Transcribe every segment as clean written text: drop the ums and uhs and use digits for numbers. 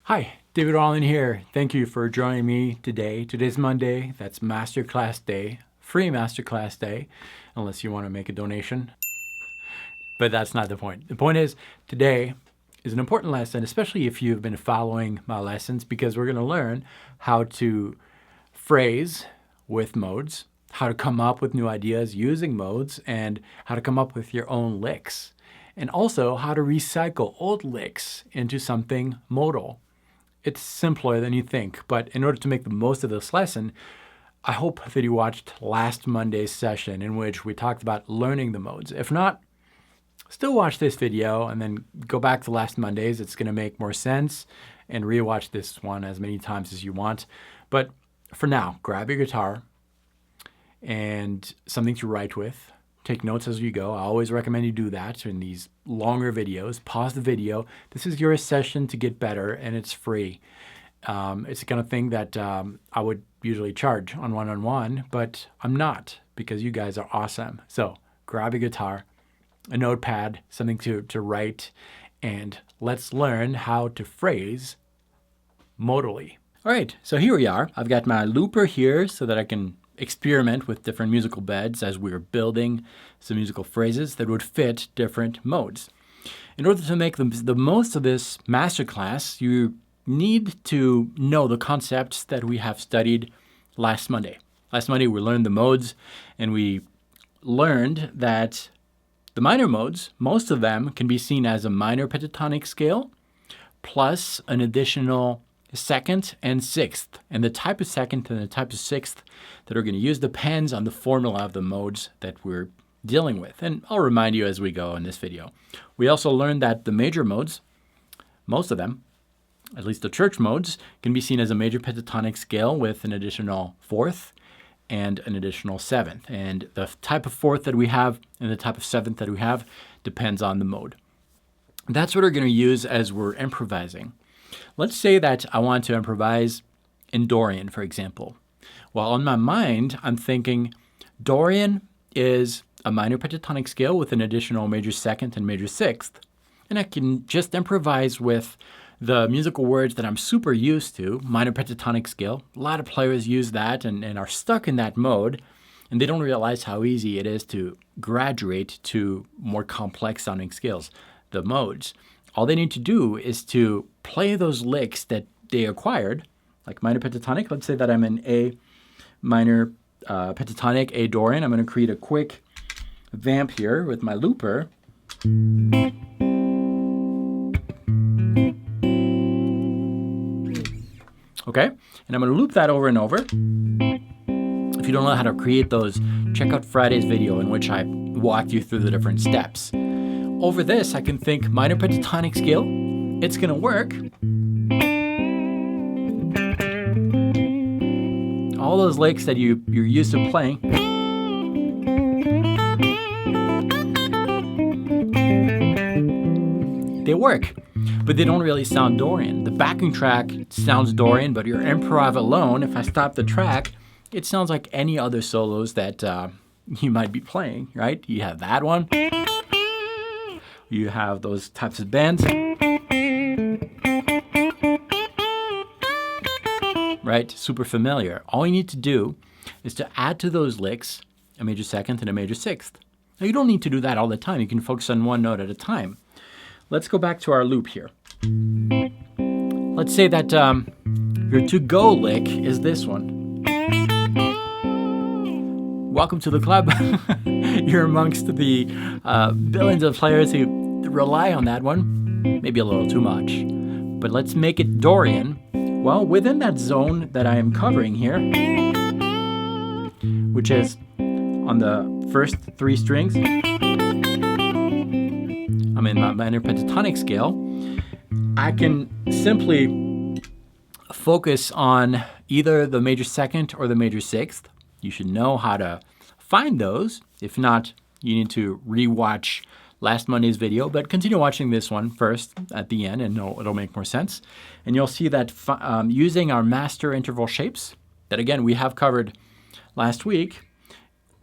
Hi, David Wallimann here. Thank you for joining me today. Today's Monday. That's Masterclass Day, free Masterclass Day, unless you want to make a donation. But that's not the point. The point is, today is an important lesson, especially if you've been following my lessons, because we're going to learn how to phrase with modes, how to come up with new ideas using modes, and how to come up with your own licks. And also how to recycle old licks into something modal. It's simpler than you think, but in order to make the most of this lesson, I hope that you watched last Monday's session in which we talked about learning the modes. If not, still watch this video and then go back to last Monday's. It's going to make more sense, and rewatch this one as many times as you want. But for now, grab your guitar and something to write with. Take notes as you go. I always recommend you do that in these longer videos. Pause the video. This is your session to get better, and it's free. It's the kind of thing that I would usually charge on one-on-one, but I'm not, because you guys are awesome. So grab a guitar, a notepad, something to write, and let's learn how to phrase modally. All right, so here we are. I've got my looper here so that I can experiment with different musical beds as we're building some musical phrases that would fit different modes. In order to make the most of this masterclass, you need to know the concepts that we have studied last Monday. Last Monday we learned the modes, and we learned that the minor modes, most of them can be seen as a minor pentatonic scale plus an additional second and sixth. And the type of second and the type of sixth that we're going to use depends on the formula of the modes that we're dealing with. And I'll remind you as we go in this video. We also learned that the major modes, most of them, at least the church modes, can be seen as a major pentatonic scale with an additional fourth and an additional seventh. And the type of fourth that we have and the type of seventh that we have depends on the mode. That's what we're going to use as we're improvising. Let's say that I want to improvise in Dorian, for example. Well, on my mind, I'm thinking Dorian is a minor pentatonic scale with an additional major second and major sixth. And I can just improvise with the musical words that I'm super used to, minor pentatonic scale. A lot of players use that and are stuck in that mode, and they don't realize how easy it is to graduate to more complex sounding scales, the modes. All they need to do is to play those licks that they acquired, like minor pentatonic. Let's say that I'm in A minor pentatonic, A Dorian. I'm going to create a quick vamp here with my looper. Okay, and I'm going to loop that over and over. If you don't know how to create those, check out Friday's video in which I walked you through the different steps. Over this, I can think minor pentatonic scale. It's going to work. All those licks that you're used to playing. They work, but they don't really sound Dorian. The backing track sounds Dorian, but your improv alone, if I stop the track, it sounds like any other solos that you might be playing, right? You have that one. You have those types of bends, right? Super familiar. All you need to do is to add to those licks a major second and a major sixth. Now, you don't need to do that all the time. You can focus on one note at a time. Let's go back to our loop here. Let's say that your to-go lick is this one. Welcome to the club. You're amongst the billions of players who rely on that one. Maybe a little too much. But let's make it Dorian. Well, within that zone that I am covering here, which is on the first three strings, I'm in my minor pentatonic scale. I can simply focus on either the major second or the major sixth. You should know how to find those. If not, you need to rewatch last Monday's video, but continue watching this one first at the end, and it'll make more sense. And you'll see that using our master interval shapes, that again we have covered last week,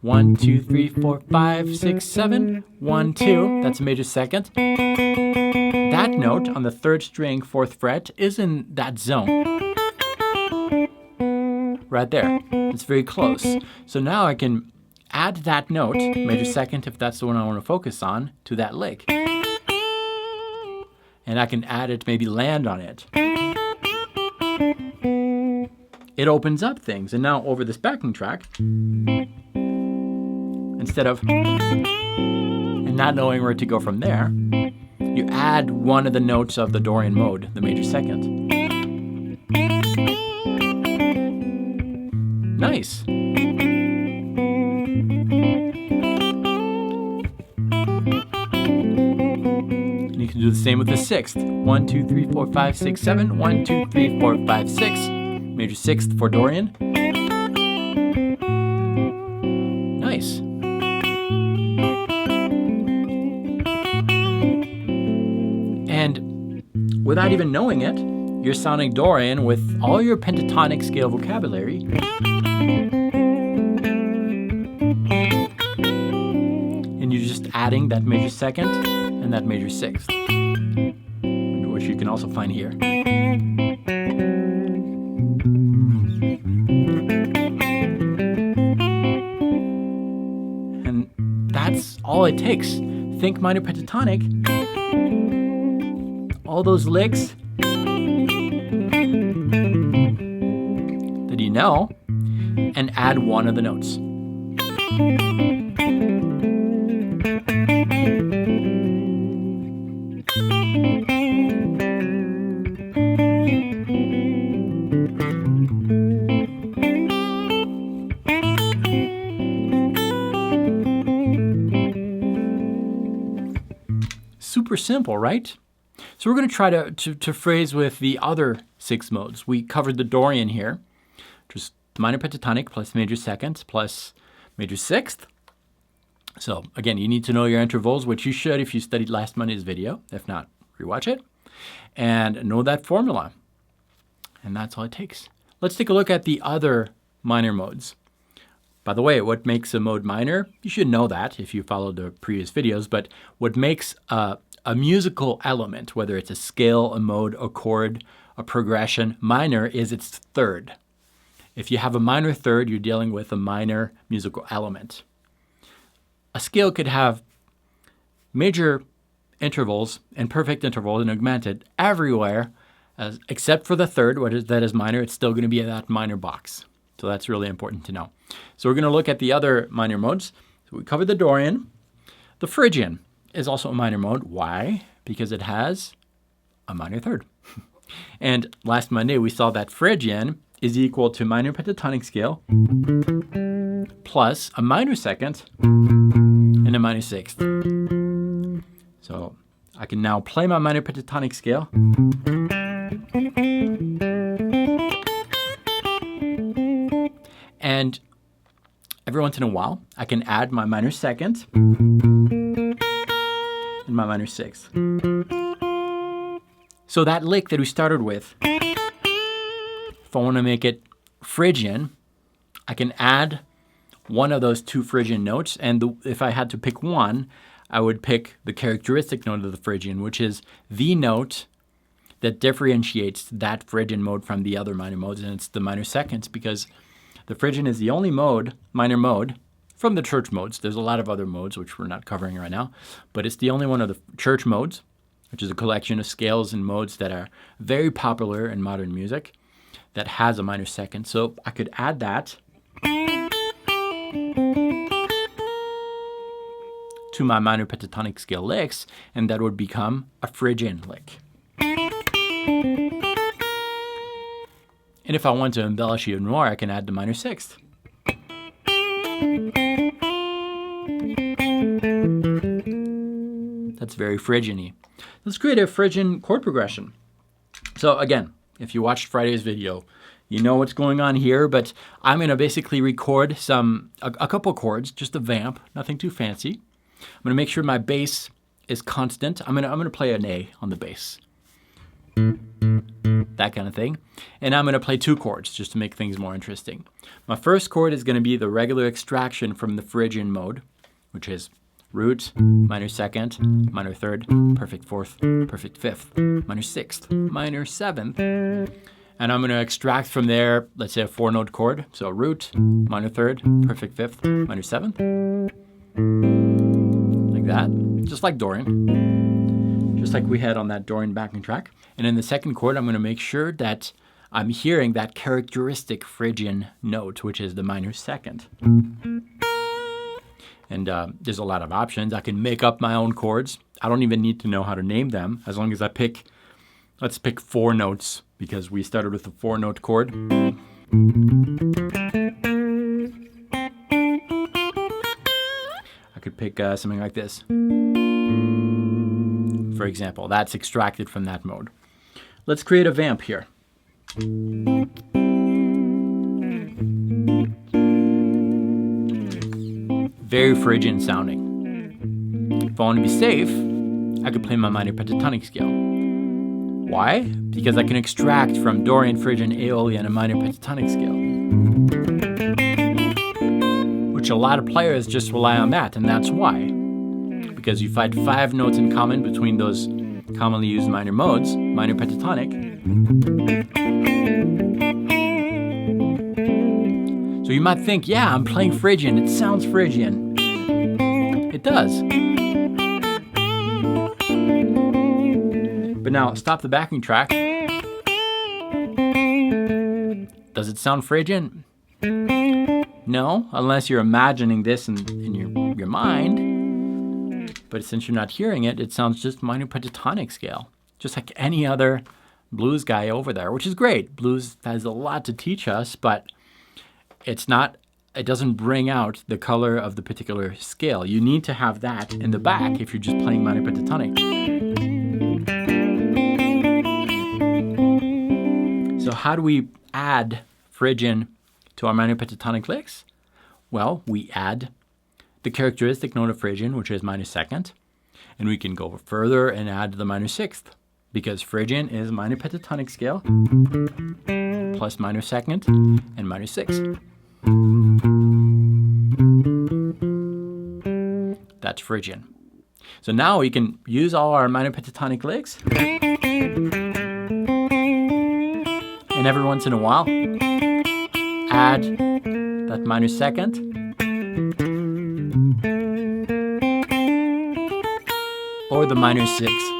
1, 2, 3, 4, 5, 6, 7, 1, 2, that's a major second. That that note on the 3rd string, 4th fret, is in that zone. Right there. It's very close. So now I can add that note, major 2nd if that's the one I want to focus on, to that lick. And I can add it, maybe land on it. It opens up things. And now over this backing track, instead of and not knowing where to go from there, you add one of the notes of the Dorian mode, the major 2nd. Nice. And you can do the same with the 6th. 1, 2, 3, 4, 5, 6, 7. 1, 2, 3, 4, 5, 6. Major 6th for Dorian. Nice. And without even knowing it, you're sounding Dorian with all your pentatonic scale vocabulary. And you're just adding that major 2nd and that major 6th, which you can also find here. And that's all it takes. Think minor pentatonic. All those licks that you know, and add one of the notes. Super simple, right? So we're going to try to phrase with the other 6 modes. We covered the Dorian here, just minor pentatonic plus major 2nd plus major 6th. So again, you need to know your intervals, which you should if you studied last Monday's video. If not, rewatch it. And know that formula. And that's all it takes. Let's take a look at the other minor modes. By the way, what makes a mode minor? You should know that if you followed the previous videos, but what makes a musical element, whether it's a scale, a mode, a chord, a progression, minor is its 3rd. If you have a minor 3rd, you're dealing with a minor musical element. A scale could have major intervals and perfect intervals and augmented everywhere, except for the 3rd, that is minor. It's still going to be in that minor box. So that's really important to know. So we're going to look at the other minor modes. So we covered the Dorian. The Phrygian is also a minor mode. Why? Because it has a minor 3rd. And last Monday we saw that Phrygian is equal to minor pentatonic scale plus a minor 2nd and a minor 6th. So I can now play my minor pentatonic scale. And every once in a while, I can add my minor 2nd and my minor 6th. So that lick that we started with, if I want to make it Phrygian, I can add one of those 2 Phrygian notes. And if I had to pick one, I would pick the characteristic note of the Phrygian, which is the note that differentiates that Phrygian mode from the other minor modes. And it's the minor 2nds, because the Phrygian is the only mode, minor mode, from the church modes. There's a lot of other modes, which we're not covering right now, but it's the only one of the church modes, which is a collection of scales and modes that are very popular in modern music, that has a minor 2nd. So I could add that to my minor pentatonic scale licks, and that would become a Phrygian lick. And if I want to embellish even more, I can add the minor 6th. That's very Phrygian-y. Let's create a Phrygian chord progression. So again, if you watched Friday's video, you know what's going on here, but I'm going to basically record a couple chords, just a vamp, nothing too fancy. I'm going to make sure my bass is constant. I'm going to play an A on the bass. That kind of thing. And I'm going to play 2 chords just to make things more interesting. My first chord is going to be the regular extraction from the Phrygian mode, which is root, minor second, minor third, perfect fourth, perfect fifth, minor sixth, minor seventh. And I'm going to extract from there, let's say a 4-note chord. So root, minor third, perfect fifth, minor seventh. Like that, just like Dorian. Just like we had on that Dorian backing track. And in the second chord, I'm going to make sure that I'm hearing that characteristic Phrygian note, which is the minor second. And there's a lot of options. I can make up my own chords. I don't even need to know how to name them, as long as I pick, let's pick 4 notes, because we started with a 4-note chord. I could pick something like this. For example, that's extracted from that mode. Let's create a vamp here. Very Phrygian sounding. If I want to be safe, I could play my minor pentatonic scale. Why? Because I can extract from Dorian, Phrygian, Aeolian, and minor pentatonic scale. Which a lot of players just rely on that, and that's why. Because you find 5 notes in common between those commonly used minor modes, minor pentatonic. So you might think, yeah, I'm playing Phrygian. It sounds Phrygian. It does. But now, stop the backing track. Does it sound Phrygian? No, unless you're imagining this in your mind. But since you're not hearing it, it sounds just minor pentatonic scale. Just like any other blues guy over there, which is great. Blues has a lot to teach us, but it doesn't bring out the color of the particular scale. You need to have that in the back if you're just playing minor pentatonic. So how do we add Phrygian to our minor pentatonic licks? Well, we add the characteristic note of Phrygian, which is minor second, and we can go further and add the minor sixth, because Phrygian is minor pentatonic scale plus minor second and minor sixth. That's Phrygian. So now we can use all our minor pentatonic licks, and every once in a while add that minor second or the minor sixth.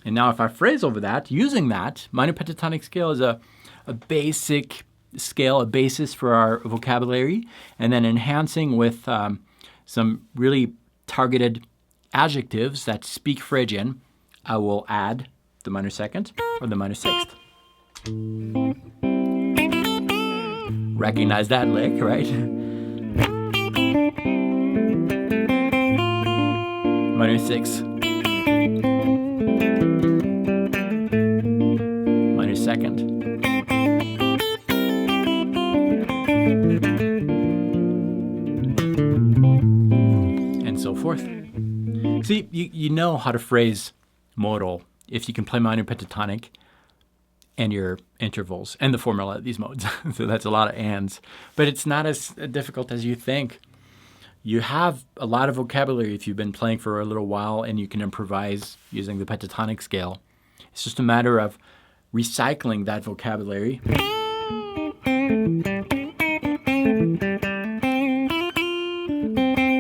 And now if I phrase over that, using that, minor pentatonic scale is a basic scale, a basis for our vocabulary, and then enhancing with some really targeted adjectives that speak Phrygian, I will add the minor second or the minor sixth. Recognize that lick, right? Minor sixth. Minor second. And so forth. See, you know how to phrase modal if you can play minor pentatonic and your intervals and the formula of these modes. So that's a lot of ands. But it's not as difficult as you think. You have a lot of vocabulary if you've been playing for a little while and you can improvise using the pentatonic scale. It's just a matter of recycling that vocabulary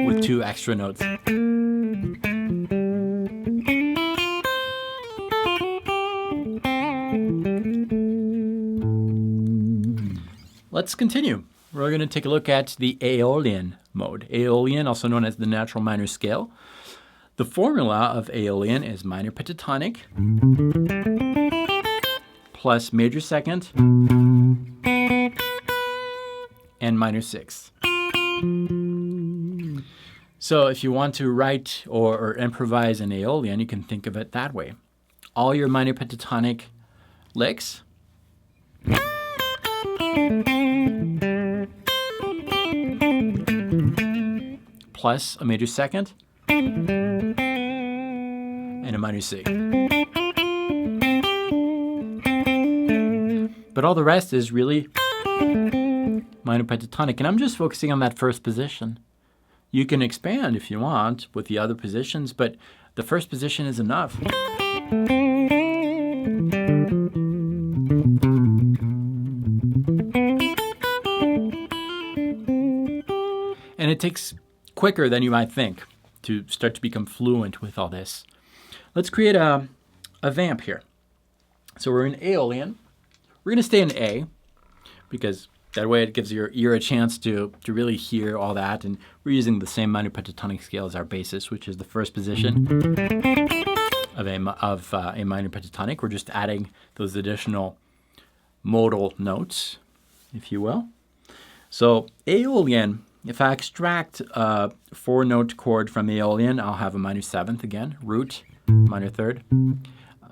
with 2 extra notes. Let's continue. We're going to take a look at the Aeolian mode. Aeolian, also known as the natural minor scale. The formula of Aeolian is minor pentatonic plus major second and minor sixth. So if you want to write or improvise an Aeolian, you can think of it that way. All your minor pentatonic licks plus a major second and a minor C. But all the rest is really minor pentatonic, and I'm just focusing on that first position. You can expand if you want with the other positions, but the first position is enough. And it takes quicker than you might think to start to become fluent with all this. Let's create a vamp here. So we're in Aeolian. We're going to stay in A because that way it gives your ear a chance to really hear all that. And we're using the same minor pentatonic scale as our basis, which is the first position of a minor pentatonic. We're just adding those additional modal notes, if you will. So Aeolian, if I extract a 4-note chord from Aeolian, I'll have a minor 7th again, root, minor 3rd,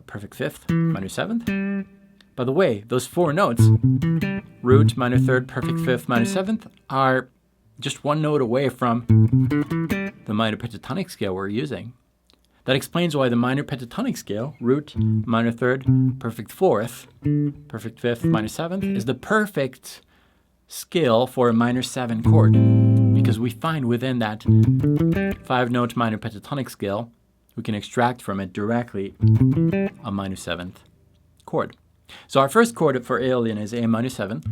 perfect 5th, minor 7th. By the way, those 4 notes, root, minor 3rd, perfect 5th, minor 7th, are just 1 note away from the minor pentatonic scale we're using. That explains why the minor pentatonic scale, root, minor 3rd, perfect 4th, perfect 5th, minor 7th, is the perfect scale for a minor 7 chord, because we find within that 5-note minor pentatonic scale, we can extract from it directly a minor 7th chord. So our first chord for Aeolian is A minor 7.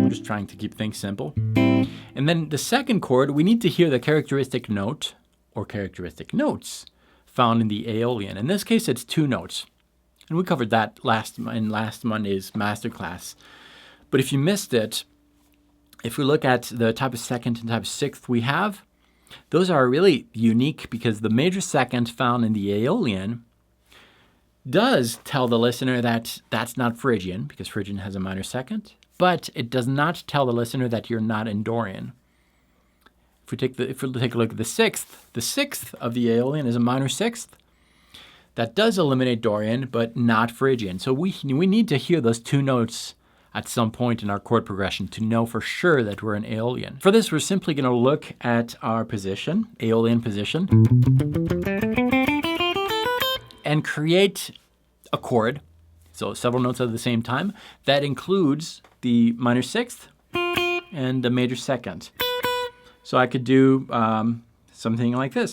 We're just trying to keep things simple. And then the second chord, we need to hear the characteristic note or characteristic notes found in the Aeolian. In this case, it's 2 notes. And we covered that in last Monday's masterclass. But if you missed it, if we look at the type of second and type of sixth we have, those are really unique because the major second found in the Aeolian does tell the listener that that's not Phrygian, because Phrygian has a minor second, but it does not tell the listener that you're not in Dorian. If we take a look at the sixth of the Aeolian is a minor 6th. That does eliminate Dorian, but not Phrygian. So we need to hear those 2 notes at some point in our chord progression to know for sure that we're in Aeolian. For this, we're simply going to look at our position, Aeolian position, and create a chord, so several notes at the same time, that includes the minor 6th and the major 2nd. So I could do something like this.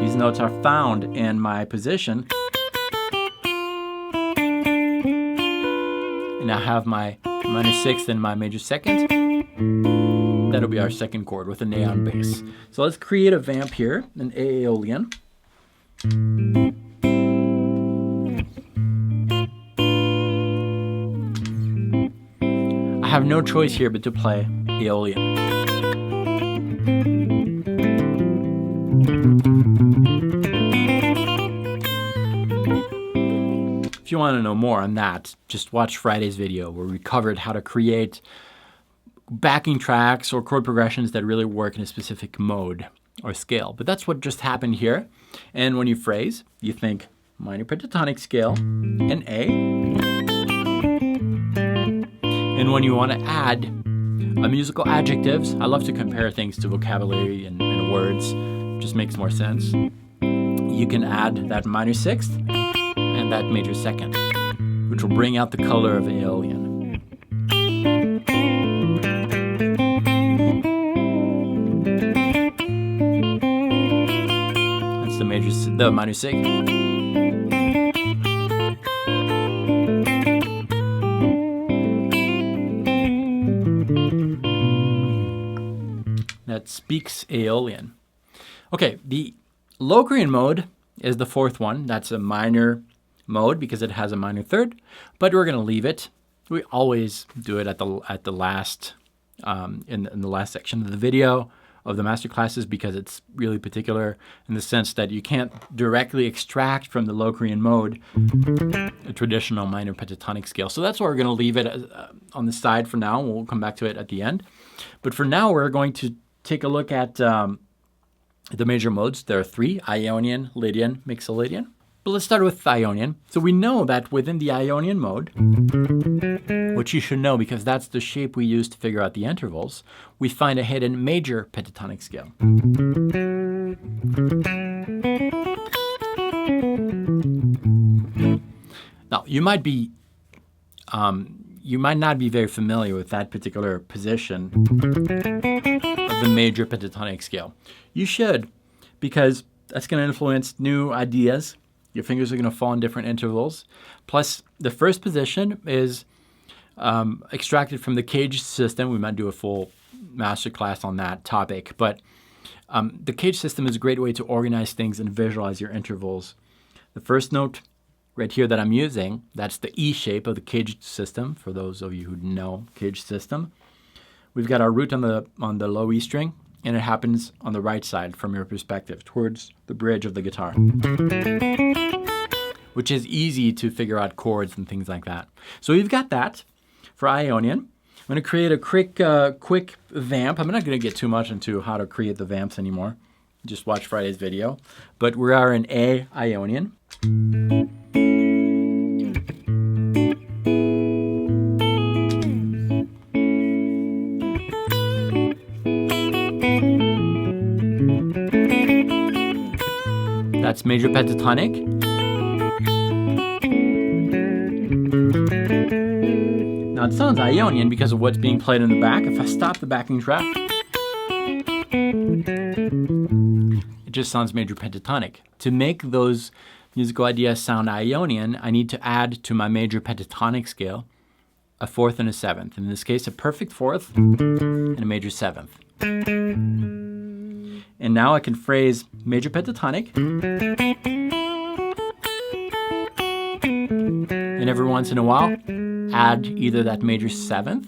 These notes are found in my position. And I have my minor 6th and my major 2nd. That'll be our second chord with an A on bass. So let's create a vamp here, an Aeolian. I have no choice here but to play Aeolian. If you want to know more on that, just watch Friday's video where we covered how to create backing tracks or chord progressions that really work in a specific mode or scale. But that's what just happened here. And when you phrase, you think minor pentatonic scale and A. And when you want to add musical adjectives, I love to compare things to vocabulary and words. It just makes more sense. You can add that minor 6th and that major 2nd, which will bring out the color of Aeolian. That's the minor 6th. That speaks Aeolian. Okay, the Locrian mode is the 4th one. That's a minor mode because it has a minor 3rd, but we're going to leave it. We always do it at the last in the last section of the video of the master classes because it's really particular in the sense that you can't directly extract from the Locrian mode a traditional minor pentatonic scale. So that's why we're going to leave it on the side for now. We'll come back to it at the end. But for now, we're going to take a look at the major modes. There are 3, Ionian, Lydian, Mixolydian. But let's start with Ionian. So we know that within the Ionian mode, which you should know because that's the shape we use to figure out the intervals, we find a hidden major pentatonic scale. Now, you might be you might not be very familiar with that particular position of the major pentatonic scale. You should, because that's going to influence new ideas. Your fingers are going to fall in different intervals. Plus, the first position is extracted from the cage system. We might do a full masterclass on that topic, but the cage system is a great way to organize things and visualize your intervals. The first note right here that I'm using, that's the E shape of the cage system, for those of you who know cage system. We've got our root on the low E string, and it happens on the right side from your perspective, towards the bridge of the guitar, which is easy to figure out chords and things like that. So we've got that for Ionian. I'm going to create a quick vamp. I'm not going to get too much into how to create the vamps anymore. Just watch Friday's video. But we are in A Ionian. That's major pentatonic. Now it sounds Ionian because of what's being played in the back. If I stop the backing track, it just sounds major pentatonic. To make those musical ideas sound Ionian, I need to add to my major pentatonic scale a fourth and a seventh. In this case, a perfect fourth and a major seventh. And now I can phrase major pentatonic. And every once in a while, add either that major seventh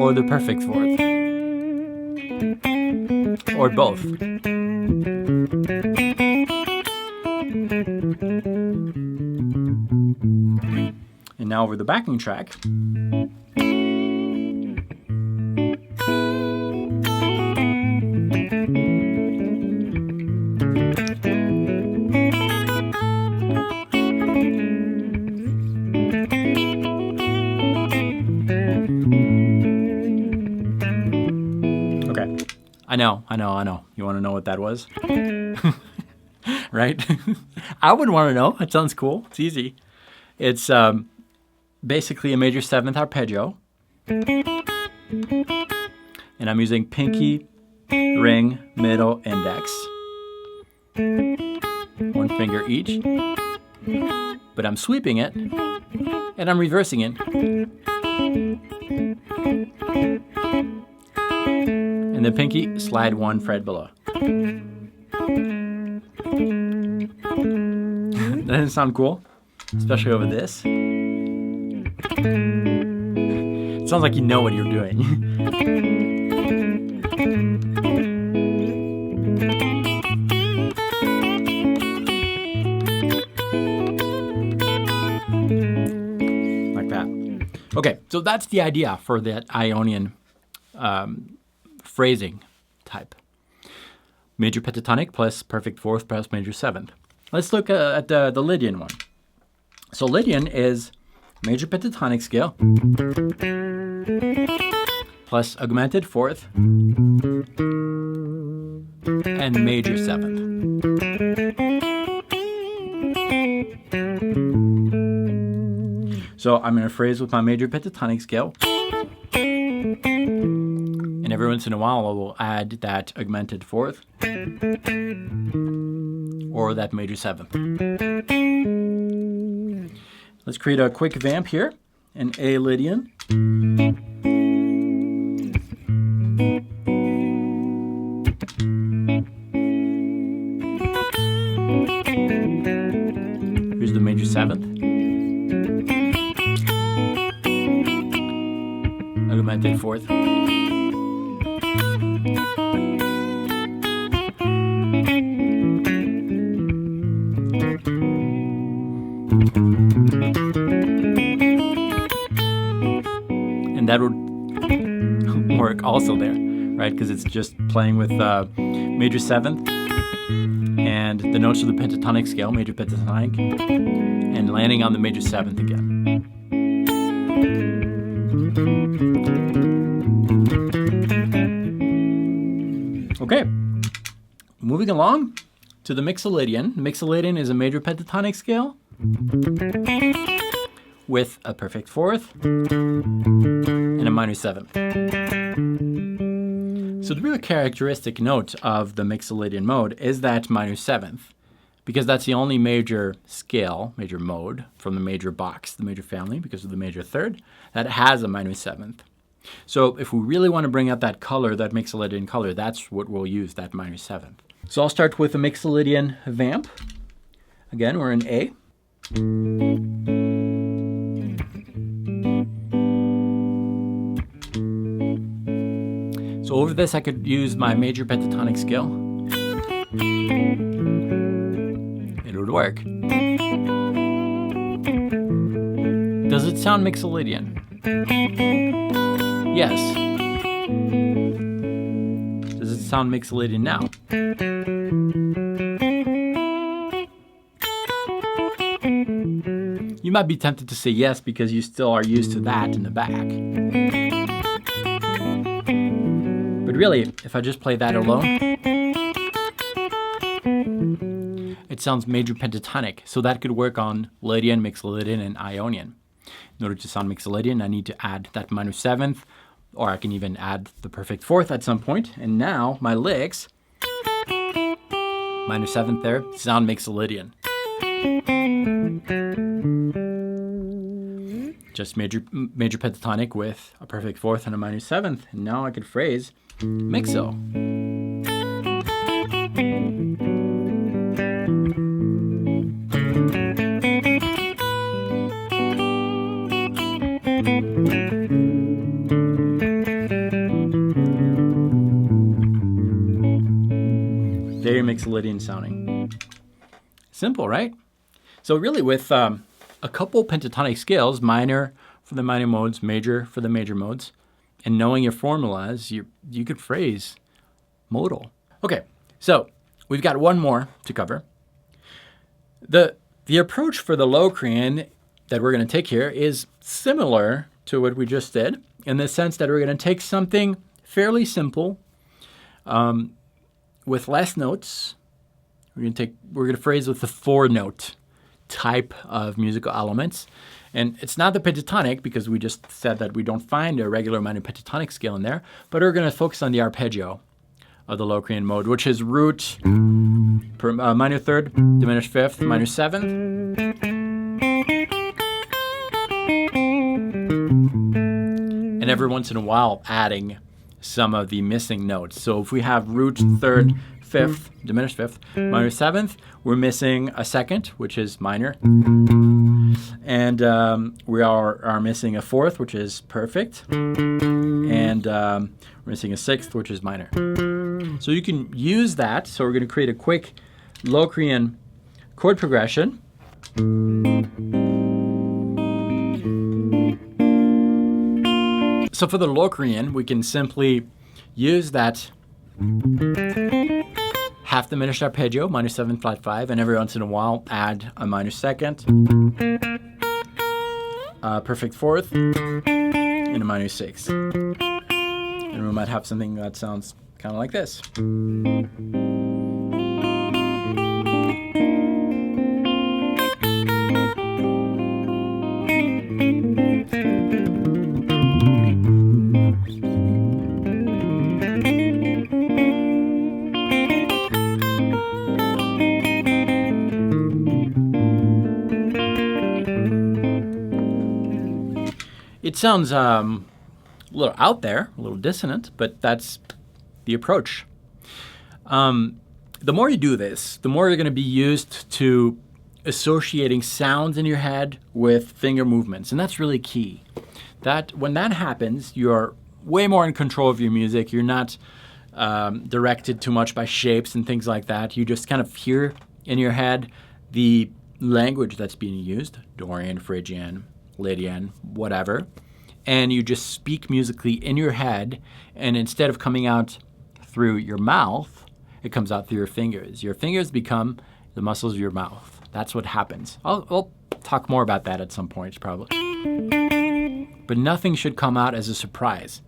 or the perfect fourth, or both. And now over the backing track. I know. You want to know what that was? Right? I would want to know. It sounds cool. It's easy. It's basically a major seventh arpeggio. And I'm using pinky, ring, middle, index. One finger each. But I'm sweeping it, and I'm reversing it. And the pinky, slide one fret below. Doesn't it sound cool? Especially over this. It sounds like you know what you're doing. Like that. Okay, so that's the idea for that Ionian phrasing type. Major pentatonic plus perfect fourth plus major seventh. Let's look at the Lydian one. So Lydian is major pentatonic scale plus augmented fourth and major seventh. So I'm going to phrase with my major pentatonic scale. And every once in a while, I will add that augmented fourth or that major seventh. Let's create a quick vamp here in A Lydian. Here's the major seventh. Augmented fourth. And that would work also there, right? Because it's just playing with major seventh and the notes of the pentatonic scale, major pentatonic, and landing on the major seventh again. Okay, moving along to the Mixolydian. Mixolydian is a major pentatonic scale with a perfect fourth and a minor seventh. So the real characteristic note of the Mixolydian mode is that minor seventh, because that's the only major scale, major mode from the major box, the major family, because of the major third, that has a minor seventh. So if we really want to bring out that color, that Mixolydian color, that's what we'll use, that minor seventh. So I'll start with a Mixolydian vamp. Again, we're in A. So over this, I could use my major pentatonic scale. It would work. Does it sound Mixolydian? Yes. Does it sound Mixolydian now? You might be tempted to say yes because you still are used to that in the back. But really, if I just play that alone, it sounds major pentatonic. So that could work on Lydian, Mixolydian, and Ionian. In order to sound Mixolydian, I need to add that minor seventh, or I can even add the perfect fourth at some point. And now my licks, minor seventh there, sound Mixolydian. Just major pentatonic with a perfect fourth and a minor seventh. And now I could phrase Mixo. Very Mixolydian sounding. Simple, right? So really with a couple pentatonic scales, minor for the minor modes, major for the major modes, and knowing your formulas, you could phrase modal. Okay, so we've got one more to cover. The approach for the Locrian that we're going to take here is similar to what we just did, in the sense that we're going to take something fairly simple with less notes. We're going to phrase with the 4-note type of musical elements. And it's not the pentatonic, because we just said that we don't find a regular minor pentatonic scale in there, but we're going to focus on the arpeggio of the Locrian mode, which is root, minor third, diminished fifth, minor seventh. And every once in a while adding some of the missing notes. So if we have root, third, fifth, diminished fifth, minor seventh, we're missing a second, which is minor. And we are missing a fourth, which is perfect. And we're missing a sixth, which is minor. So you can use that. So we're going to create a quick Locrian chord progression. So for the Locrian, we can simply use that half diminished arpeggio, minor 7 flat 5, and every once in a while add a minor second, a perfect fourth, and a minor 6. And we might have something that sounds kind of like this. It sounds a little out there, a little dissonant, but that's the approach. The more you do this, the more you're going to be used to associating sounds in your head with finger movements, and that's really key. That when that happens, you're way more in control of your music. You're not directed too much by shapes and things like that. You just kind of hear in your head the language that's being used, Dorian, Phrygian, Lydian, whatever, and you just speak musically in your head, and instead of coming out through your mouth, it comes out through your fingers. Your fingers become the muscles of your mouth. That's what happens. I'll talk more about that at some point, probably. But nothing should come out as a surprise.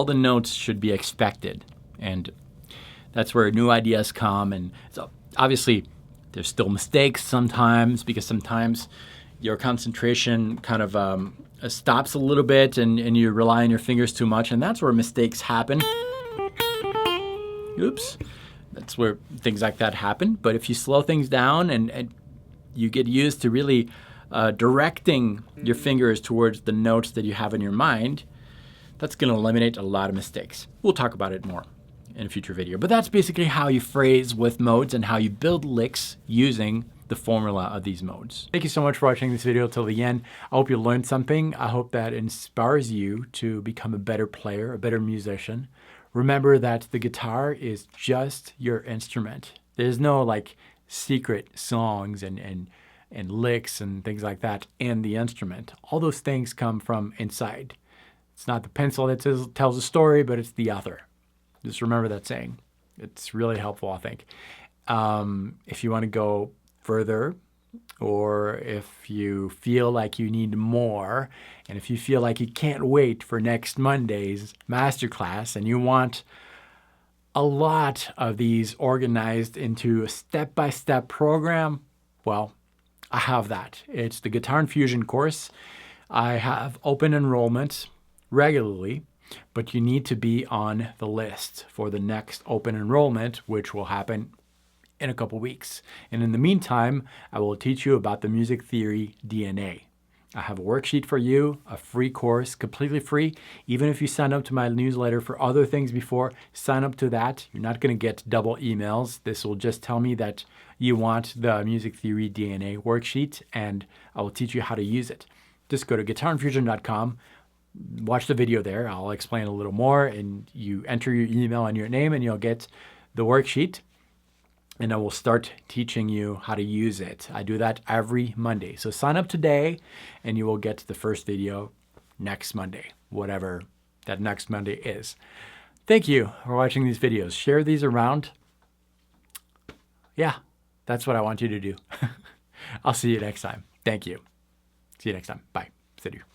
all the notes should be expected. And that's where new ideas come. And so obviously there's still mistakes sometimes, because sometimes your concentration kind of stops a little bit and you rely on your fingers too much. And that's where mistakes happen. Oops. That's where things like that happen. But if you slow things down and you get used to really directing your fingers towards the notes that you have in your mind, that's going to eliminate a lot of mistakes. We'll talk about it more in a future video. But that's basically how you phrase with modes and how you build licks using the formula of these modes. Thank you so much for watching this video till the end. I hope you learned something. I hope that inspires you to become a better player, a better musician. Remember that the guitar is just your instrument. There's no like secret songs and licks and things like that in the instrument. All those things come from inside. It's not the pencil that tells a story, but it's the author. Just remember that saying. It's really helpful, I think. If you want to go further, or if you feel like you need more, and if you feel like you can't wait for next Monday's masterclass, and you want a lot of these organized into a step-by-step program, well, I have that. It's the Guitar Infusion course. I have open enrollment regularly, but you need to be on the list for the next open enrollment, which will happen in a couple weeks. And in the meantime, I will teach you about the music theory DNA. I have a worksheet for you, a free course, completely free. Even if you sign up to my newsletter for other things before, sign up to that. You're not going to get double emails. This will just tell me that you want the music theory DNA worksheet, and I will teach you how to use it. Just go to guitarinfusion.com, watch the video there. I'll explain a little more, and you enter your email and your name, and you'll get the worksheet. And I will start teaching you how to use it. I do that every Monday. So sign up today and you will get the first video next Monday, whatever that next Monday is. Thank you for watching these videos. Share these around. Yeah, that's what I want you to do. I'll see you next time. Thank you. See you next time. Bye. Salut.